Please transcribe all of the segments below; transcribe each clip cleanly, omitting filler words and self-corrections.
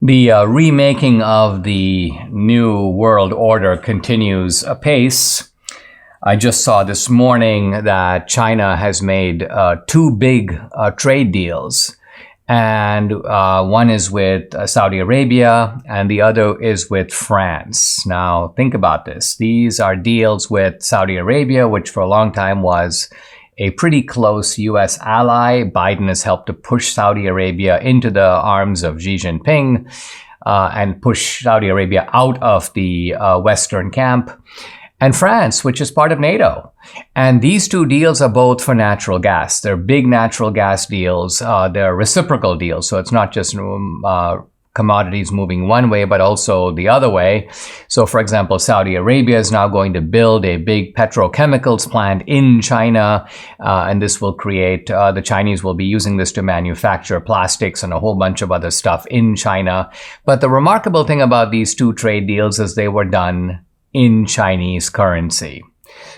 The remaking of the New World Order continues apace. I just saw this morning that China has made two big trade deals. And one is with Saudi Arabia and the other is with France. Now, think about this. These are deals with Saudi Arabia, which for a long time was a pretty close U.S. ally. Biden has helped to push Saudi Arabia into the arms of Xi Jinping and push Saudi Arabia out of the Western camp. And France, which is part of NATO. And these two deals are both for natural gas. They're big natural gas deals. They're reciprocal deals. So it's not just commodities moving one way, but also the other way. So, for example, Saudi Arabia is now going to build a big petrochemicals plant in China. And this will create, the Chinese will be using this to manufacture plastics and a whole bunch of other stuff in China. But the remarkable thing about these two trade deals is they were done in Chinese currency.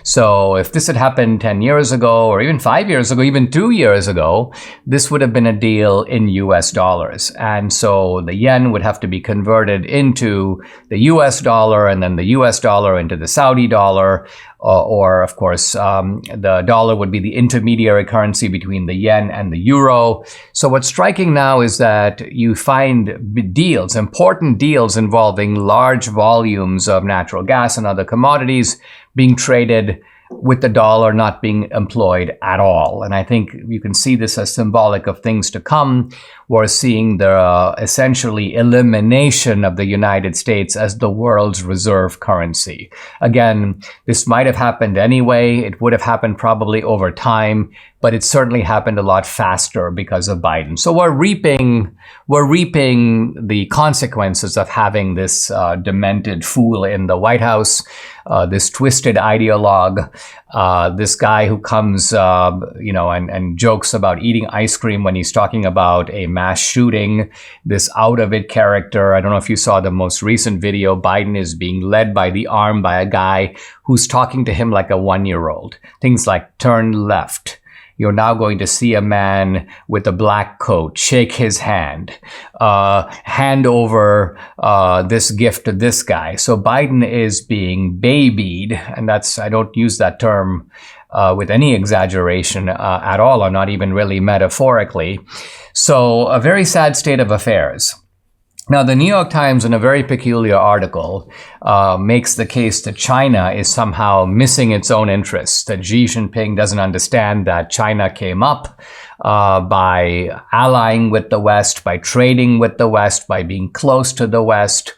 So if this had happened 10 years ago, or even 5 years ago, even 2 years ago, this would have been a deal in US dollars. And so the yen would have to be converted into the US dollar, and then the US dollar into the Saudi dollar, or of course, the dollar would be the intermediary currency between the yen and the euro. So what's striking now is that you find deals, important deals involving large volumes of natural gas and other commodities being traded with the dollar not being employed at all. And I think you can see this as symbolic of things to come. We're seeing the essentially elimination of the United States as the world's reserve currency. Again, this might have happened anyway. It would have happened probably over time, but it certainly happened a lot faster because of Biden. So we're reaping the consequences of having this demented fool in the White House, this twisted ideologue, this guy who comes, and jokes about eating ice cream when he's talking about a mass shooting, this out-of-it character. I don't know if you saw the most recent video. Biden is being led by the arm by a guy who's talking to him like a 1-year-old. Things like turn left. You're now going to see a man with a black coat shake his hand, hand over this gift to this guy. So Biden is being babied, and I don't use that term with any exaggeration at all, or not even really metaphorically. So a very sad state of affairs. Now, the New York Times, in a very peculiar article, makes the case that China is somehow missing its own interests, that Xi Jinping doesn't understand that China came up by allying with the West, by trading with the West, by being close to the West.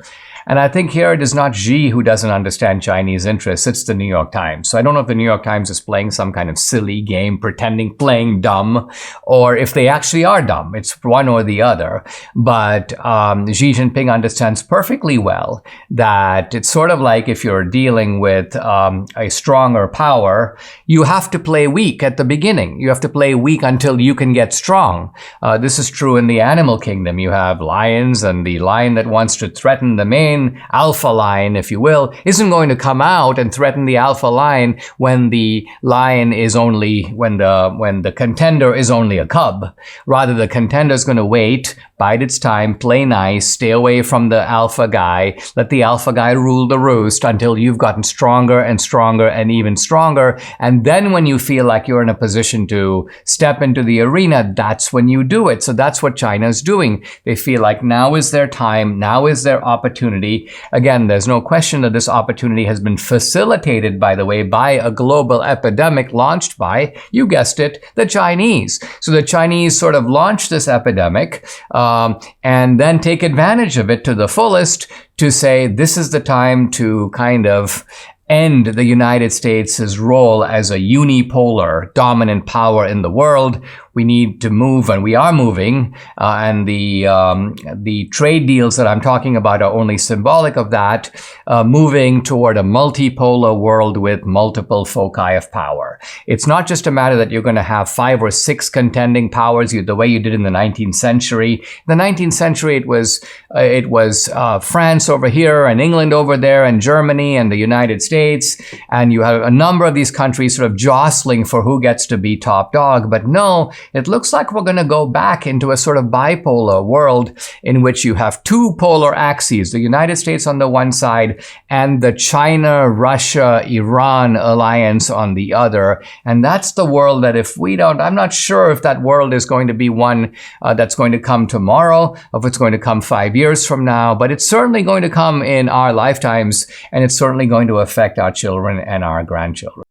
And I think here it is not Xi who doesn't understand Chinese interests, it's the New York Times. So I don't know if the New York Times is playing some kind of silly game, playing dumb, or if they actually are dumb. It's one or the other. But Xi Jinping understands perfectly well that it's sort of like if you're dealing with a stronger power, you have to play weak at the beginning. You have to play weak until you can get strong. This is true in the animal kingdom. You have lions, and the lion that wants to threaten the main alpha lion, if you will, isn't going to come out and threaten the alpha lion when the lion is only, when the contender is only a cub. Rather, the contender is going to wait, bide its time, play nice, stay away from the alpha guy, let the alpha guy rule the roost until you've gotten stronger and stronger and even stronger. And then when you feel like you're in a position to step into the arena, that's when you do it. So that's what China is doing. They feel like now is their time, now is their opportunity. Again, there's no question that this opportunity has been facilitated, by the way, by a global epidemic launched by, you guessed it, the Chinese. So the Chinese sort of launched this epidemic and then take advantage of it to the fullest to say this is the time to kind of end the United States' role as a unipolar dominant power in the world. We need to move, and we are moving, and the trade deals that I'm talking about are only symbolic of that, moving toward a multipolar world with multiple foci of power. It's not just a matter that you're going to have 5 or 6 contending powers the way you did in the 19th century. In the 19th century, it was France over here and England over there and Germany and the United States, and you have a number of these countries sort of jostling for who gets to be top dog. But no, it looks like we're going to go back into a sort of bipolar world in which you have two polar axes, the United States on the one side and the China, Russia, Iran alliance on the other. And that's the world that if we don't, I'm not sure if that world is going to be one that's going to come tomorrow, if it's going to come 5 years from now, but it's certainly going to come in our lifetimes, and it's certainly going to affect our children and our grandchildren.